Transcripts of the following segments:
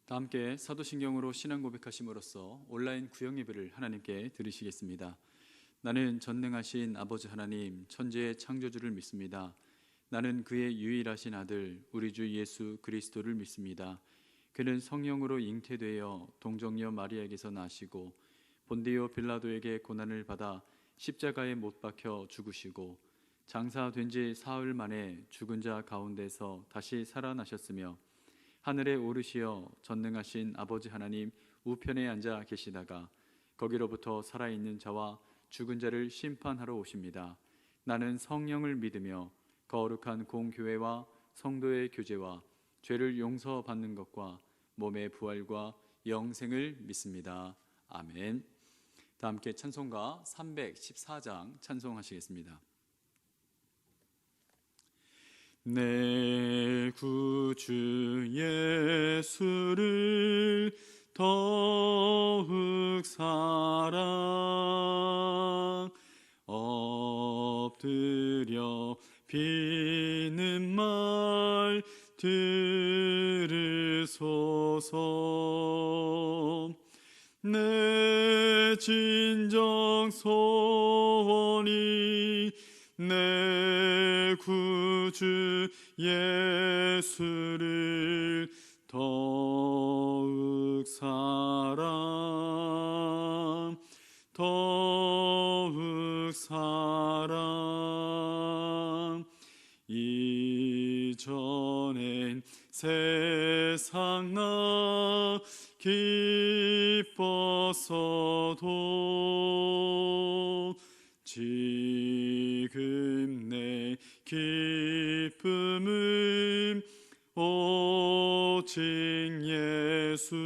다 함께 사도신경으로 신앙 고백하심으로써 온라인 구역 예배를 하나님께 드리시겠습니다. 나는 전능하신 아버지 하나님 천지의 창조주를 믿습니다. 나는 그의 유일하신 아들 우리 주 예수 그리스도를 믿습니다. 그는 성령으로 잉태되어 동정녀 마리아에게서 나시고 본디오 빌라도에게 고난을 받아 십자가에 못 박혀 죽으시고 장사된 지 사흘 만에 죽은 자 가운데서 다시 살아나셨으며 하늘에 오르시어 전능하신 아버지 하나님 우편에 앉아 계시다가 거기로부터 살아있는 자와 죽은 자를 심판하러 오십니다. 나는 성령을 믿으며 거룩한 공교회와 성도의 교제와 죄를 용서받는 것과 몸의 부활과 영생을 믿습니다. 아멘. 다 함께 찬송가 314장 찬송하시겠습니다. 내 구주 예수를 더욱 사랑 엎드려 비는 말 들으소서. 내 진정 소원이 내 구주 예수를 더욱 사랑 더욱 사랑. 이전엔 세상 나 기뻤어도 지금 내 기쁨은 오직 예수.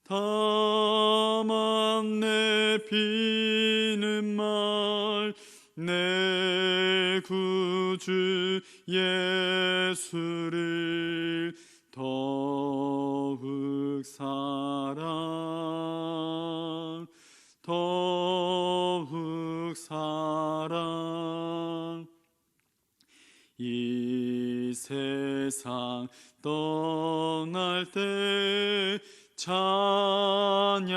다만 내 비는 말 내 구주 예수를 더욱 사랑 더욱 사랑. 이 세상 떠날 때 찬양하고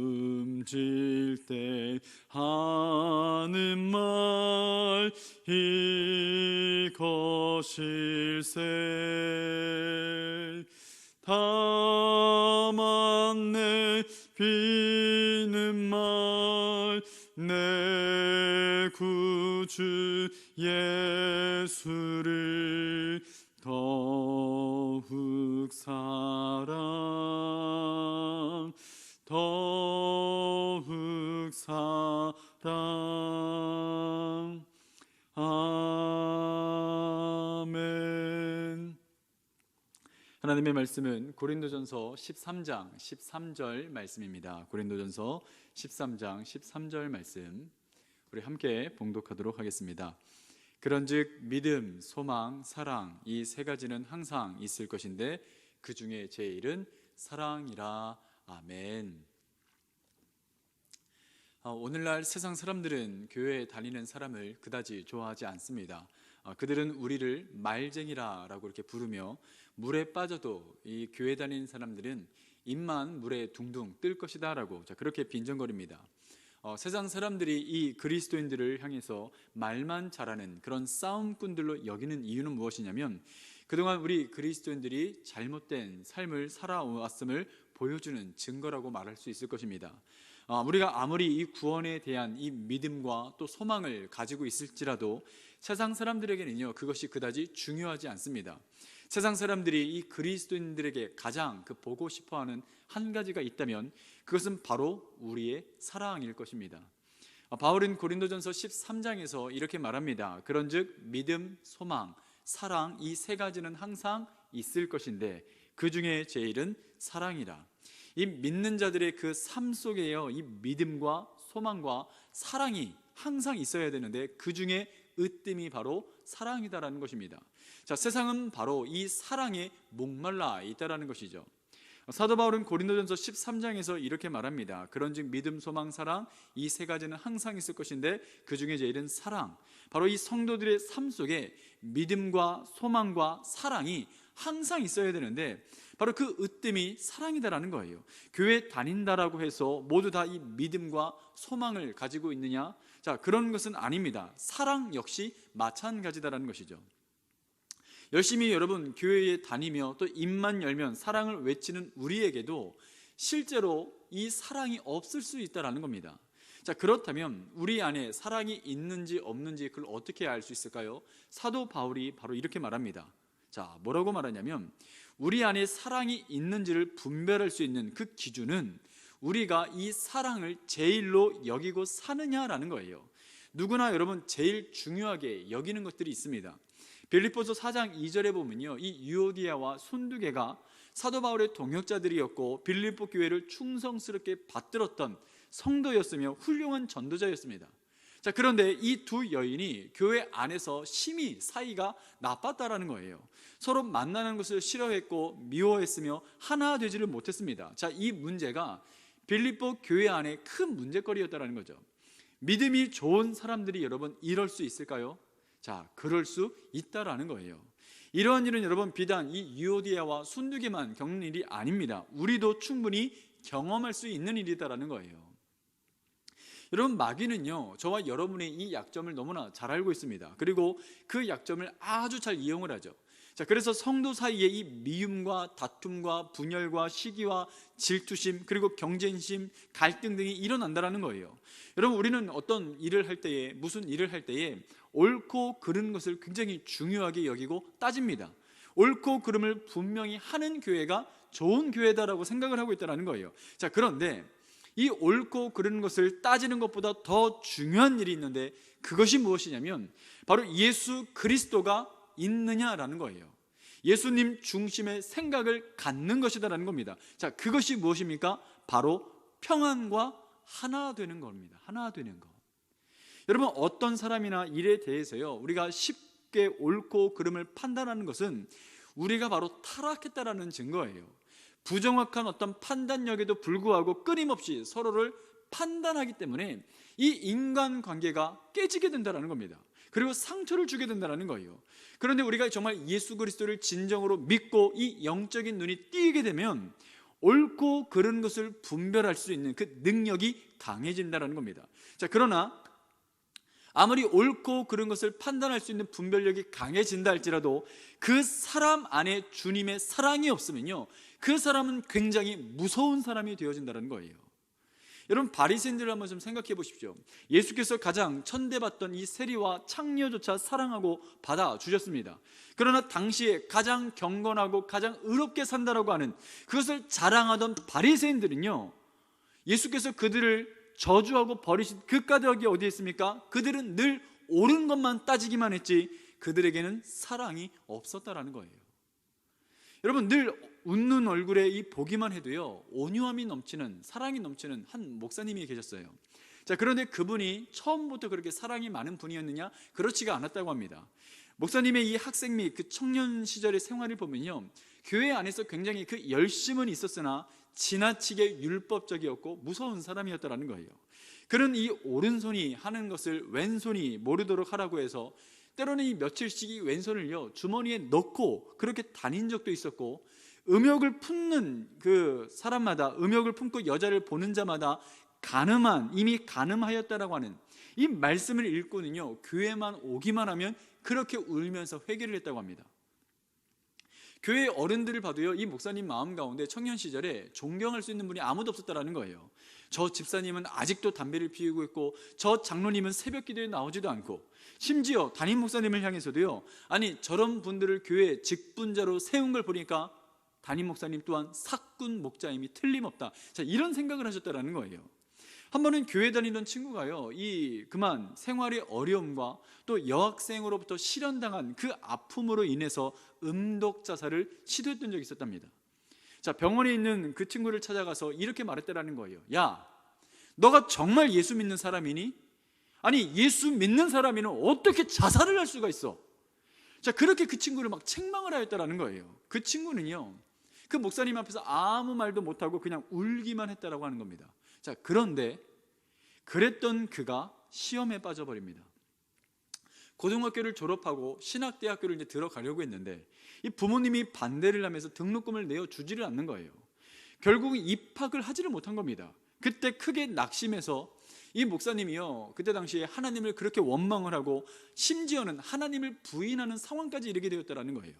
숨질 때 하는 말 이것일세. 다만 내 비는 말 내 구주 예수를 더욱 사랑 더욱 사랑. 아멘. 하나님의 말씀은 고린도전서 13장 13절 말씀입니다. 고린도전서 13장 13절 말씀 우리 함께 봉독하도록 하겠습니다. 그런즉 믿음, 소망, 사랑 이 세 가지는 항상 있을 것인데 그 중에 제일은 사랑이라. 아멘. 오늘날 세상 사람들은 교회에 다니는 사람을 그다지 좋아하지 않습니다. 그들은 우리를 말쟁이라고 이렇게 부르며 물에 빠져도 이 교회 다니는 사람들은 입만 물에 둥둥 뜰 것이다 라고 그렇게 빈정거립니다. 세상 사람들이 이 그리스도인들을 향해서 말만 잘하는 그런 싸움꾼들로 여기는 이유는 무엇이냐면 그동안 우리 그리스도인들이 잘못된 삶을 살아왔음을 보여주는 증거라고 말할 수 있을 것입니다. 우리가 아무리 이 구원에 대한 이 믿음과 또 소망을 가지고 있을지라도 세상 사람들에게는요 그것이 그다지 중요하지 않습니다. 세상 사람들이 이 그리스도인들에게 가장 보고 싶어하는 한 가지가 있다면 그것은 바로 우리의 사랑일 것입니다. 바울은 고린도전서 13장에서 이렇게 말합니다. 그런즉 믿음, 소망, 사랑 이 세 가지는 항상 있을 것인데 그 중에 제일은 사랑이라. 이 믿는 자들의 그 삶 속에요 이 믿음과 소망과 사랑이 항상 있어야 되는데 그 중에 으뜸이 바로 사랑이다라는 것입니다. 자, 세상은 바로 이 사랑에 목말라 있다라는 것이죠. 사도 바울은 고린도전서 13장에서 이렇게 말합니다. 그런즉 믿음, 소망, 사랑 이 세 가지는 항상 있을 것인데 그 중에 제일은 사랑. 바로 이 성도들의 삶 속에 믿음과 소망과 사랑이 항상 있어야 되는데 바로 그 으뜸이 사랑이다라는 거예요. 교회 다닌다라고 해서 모두 다 이 믿음과 소망을 가지고 있느냐? 자, 그런 것은 아닙니다. 사랑 역시 마찬가지다라는 것이죠. 열심히 여러분 교회에 다니며 또 입만 열면 사랑을 외치는 우리에게도 실제로 이 사랑이 없을 수 있다라는 겁니다. 자, 그렇다면 우리 안에 사랑이 있는지 없는지 그걸 어떻게 알 수 있을까요? 사도 바울이 바로 이렇게 말합니다. 자, 뭐라고 말하냐면 우리 안에 사랑이 있는지를 분별할 수 있는 그 기준은 우리가 이 사랑을 제일로 여기고 사느냐라는 거예요. 누구나 여러분 제일 중요하게 여기는 것들이 있습니다. 빌립보서 4장 2절에 보면요, 이 유오디아와 순두개가 사도 바울의 동역자들이었고 빌립보 교회를 충성스럽게 받들었던 성도였으며 훌륭한 전도자였습니다. 자, 그런데 이 두 여인이 교회 안에서 심히 사이가 나빴다라는 거예요. 서로 만나는 것을 싫어했고 미워했으며 하나 되지를 못했습니다. 자, 이 문제가 빌립보 교회 안에 큰 문제거리였다라는 거죠. 믿음이 좋은 사람들이 여러분 이럴 수 있을까요? 자, 그럴 수 있다라는 거예요. 이러한 일은 여러분 비단 이 유오디아와 순두개만 겪는 일이 아닙니다. 우리도 충분히 경험할 수 있는 일이다라는 거예요. 여러분 마귀는요 저와 여러분의 이 약점을 너무나 잘 알고 있습니다. 그리고 그 약점을 아주 잘 이용을 하죠. 자, 그래서 성도 사이에 이 미움과 다툼과 분열과 시기와 질투심 그리고 경쟁심, 갈등 등이 일어난다라는 거예요. 여러분 우리는 어떤 일을 할 때에 무슨 일을 할 때에 옳고 그른 것을 굉장히 중요하게 여기고 따집니다. 옳고 그름을 분명히 하는 교회가 좋은 교회다라고 생각을 하고 있다는 거예요. 자, 그런데 이 옳고 그른 것을 따지는 것보다 더 중요한 일이 있는데 그것이 무엇이냐면 바로 예수 그리스도가 있느냐라는 거예요. 예수님 중심의 생각을 갖는 것이다라는 겁니다. 자, 그것이 무엇입니까? 바로 평안과 하나 되는 겁니다. 하나 되는 것. 여러분 어떤 사람이나 일에 대해서요 우리가 쉽게 옳고 그름을 판단하는 것은 우리가 바로 타락했다라는 증거예요. 부정확한 어떤 판단력에도 불구하고 끊임없이 서로를 판단하기 때문에 이 인간관계가 깨지게 된다는 겁니다. 그리고 상처를 주게 된다는 거예요. 그런데 우리가 정말 예수 그리스도를 진정으로 믿고 이 영적인 눈이 띄게 되면 옳고 그른 것을 분별할 수 있는 그 능력이 강해진다는 겁니다. 자, 그러나 아무리 옳고 그른 것을 판단할 수 있는 분별력이 강해진다 할지라도 그 사람 안에 주님의 사랑이 없으면요 그 사람은 굉장히 무서운 사람이 되어진다는 거예요. 여러분 바리새인들을 한번 좀 생각해 보십시오. 예수께서 가장 천대받던 이 세리와 창녀조차 사랑하고 받아주셨습니다. 그러나 당시에 가장 경건하고 가장 의롭게 산다라고 하는 그것을 자랑하던 바리새인들은요 예수께서 그들을 저주하고 버리신 그 까닭이 어디에 있습니까? 그들은 늘 옳은 것만 따지기만 했지 그들에게는 사랑이 없었다라는 거예요. 여러분 늘 웃는 얼굴에 이 보기만 해도요 온유함이 넘치는 사랑이 넘치는 한 목사님이 계셨어요. 자, 그런데 그분이 처음부터 그렇게 사랑이 많은 분이었느냐? 그렇지가 않았다고 합니다. 목사님의 이 학생 및 그 청년 시절의 생활을 보면요 교회 안에서 굉장히 그 열심은 있었으나 지나치게 율법적이었고 무서운 사람이었다라는 거예요. 그는 이 오른손이 하는 것을 왼손이 모르도록 하라고 해서 때로는 이 며칠씩 이 왼손을요 주머니에 넣고 그렇게 다닌 적도 있었고, 음욕을 품는 그 사람마다, 음욕을 품고 여자를 보는 자마다 간음한, 이미 간음하였다라고 하는 이 말씀을 읽고는요 교회만 오기만 하면 그렇게 울면서 회개를 했다고 합니다. 교회 어른들을 봐도요 이 목사님 마음 가운데 청년 시절에 존경할 수 있는 분이 아무도 없었다라는 거예요. 저 집사님은 아직도 담배를 피우고 있고, 저 장로님은 새벽 기도에 나오지도 않고, 심지어 담임 목사님을 향해서도요, 아니 저런 분들을 교회 직분자로 세운 걸 보니까 담임 목사님 또한 사꾼 목자임이 틀림없다. 자, 이런 생각을 하셨다라는 거예요. 한 번은 교회 다니던 친구가요, 이 그만 생활의 어려움과 또 여학생으로부터 실현당한 그 아픔으로 인해서 음독 자살을 시도했던 적이 있었답니다. 자, 병원에 있는 그 친구를 찾아가서 이렇게 말했다라는 거예요. 야, 너가 정말 예수 믿는 사람이니? 아니, 예수 믿는 사람이는 어떻게 자살을 할 수가 있어? 자, 그렇게 그 친구를 막 책망을 하였다라는 거예요. 그 친구는요, 그 목사님 앞에서 아무 말도 못하고 그냥 울기만 했다라고 하는 겁니다. 자, 그런데 그랬던 그가 시험에 빠져버립니다. 고등학교를 졸업하고 신학대학교를 이제 들어가려고 했는데 이 부모님이 반대를 하면서 등록금을 내어주지를 않는 거예요. 결국 입학을 하지를 못한 겁니다. 그때 크게 낙심해서 이 목사님이요, 그때 당시에 하나님을 그렇게 원망을 하고 심지어는 하나님을 부인하는 상황까지 이르게 되었다라는 거예요.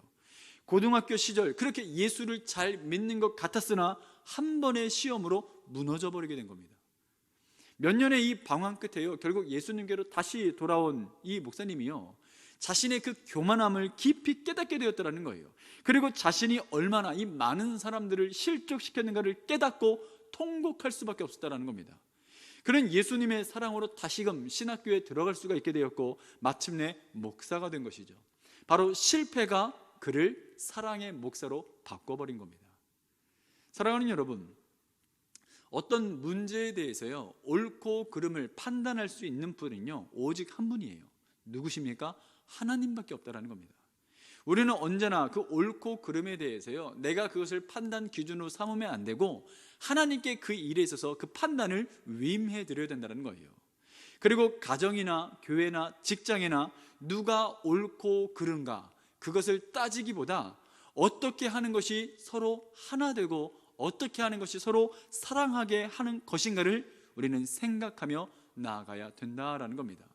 고등학교 시절 그렇게 예수를 잘 믿는 것 같았으나 한 번의 시험으로 무너져 버리게 된 겁니다. 몇 년의 이 방황 끝에요, 결국 예수님께로 다시 돌아온 이 목사님이요, 자신의 그 교만함을 깊이 깨닫게 되었다는 거예요. 그리고 자신이 얼마나 이 많은 사람들을 실족시켰는가를 깨닫고 통곡할 수밖에 없었다는 겁니다. 그런 예수님의 사랑으로 다시금 신학교에 들어갈 수가 있게 되었고 마침내 목사가 된 것이죠. 바로 실패가 그를 사랑의 목사로 바꿔버린 겁니다. 사랑하는 여러분, 어떤 문제에 대해서요, 옳고 그름을 판단할 수 있는 분은요, 오직 한 분이에요. 누구십니까? 하나님밖에 없다라는 겁니다. 우리는 언제나 그 옳고 그름에 대해서요, 내가 그것을 판단 기준으로 삼으면 안 되고 하나님께 그 일에 있어서 그 판단을 위임해 드려야 된다는 거예요. 그리고 가정이나 교회나 직장이나 누가 옳고 그른가, 그것을 따지기보다 어떻게 하는 것이 서로 하나 되고 어떻게 하는 것이 서로 사랑하게 하는 것인가를 우리는 생각하며 나아가야 된다라는 겁니다.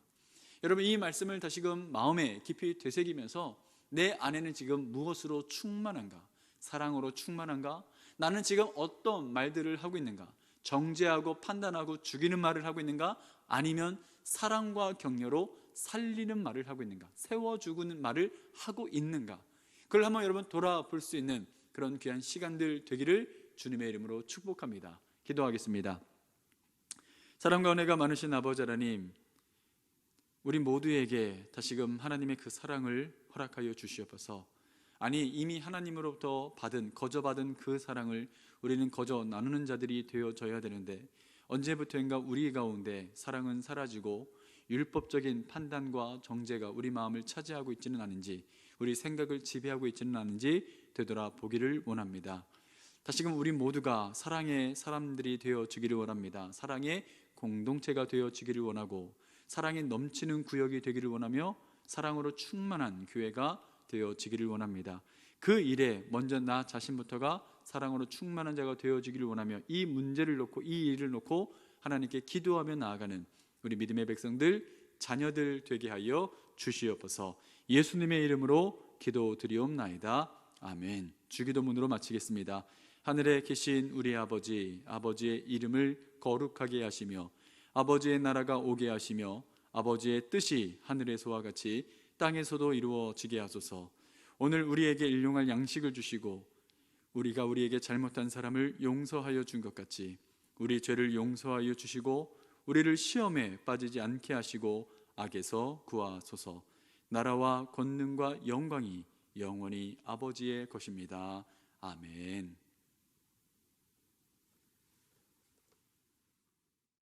여러분, 이 말씀을 다시금 마음에 깊이 되새기면서 내 안에는 지금 무엇으로 충만한가? 사랑으로 충만한가? 나는 지금 어떤 말들을 하고 있는가? 정죄하고 판단하고 죽이는 말을 하고 있는가? 아니면 사랑과 격려로 살리는 말을 하고 있는가? 세워주는 말을 하고 있는가? 그걸 한번 여러분 돌아볼 수 있는 그런 귀한 시간들 되기를 주님의 이름으로 축복합니다. 기도하겠습니다. 사랑과 은혜가 많으신 아버지 하나님, 우리 모두에게 다시금 하나님의 그 사랑을 허락하여 주시옵소서. 아니, 이미 하나님으로부터 거저받은 그 사랑을 우리는 거저 나누는 자들이 되어져야 되는데 언제부터인가 우리 가운데 사랑은 사라지고 율법적인 판단과 정죄가 우리 마음을 차지하고 있지는 않은지, 우리 생각을 지배하고 있지는 않은지 되돌아보기를 원합니다. 다시금 우리 모두가 사랑의 사람들이 되어지기를 원합니다. 사랑의 공동체가 되어지기를 원하고 사랑이 넘치는 구역이 되기를 원하며 사랑으로 충만한 교회가 되어지기를 원합니다. 그 일에 먼저 나 자신부터가 사랑으로 충만한 자가 되어지기를 원하며 이 문제를 놓고, 이 일을 놓고 하나님께 기도하며 나아가는 우리 믿음의 백성들, 자녀들 되게 하여 주시옵소서. 예수님의 이름으로 기도드리옵나이다. 아멘. 주기도문으로 마치겠습니다. 하늘에 계신 우리 아버지, 아버지의 이름을 거룩하게 하시며 아버지의 나라가 오게 하시며 아버지의 뜻이 하늘에서와 같이 땅에서도 이루어지게 하소서. 오늘 우리에게 일용할 양식을 주시고 우리가 우리에게 잘못한 사람을 용서하여 준 것 같이 우리 죄를 용서하여 주시고 우리를 시험에 빠지지 않게 하시고 악에서 구하소서. 나라와 권능과 영광이 영원히 아버지의 것입니다. 아멘.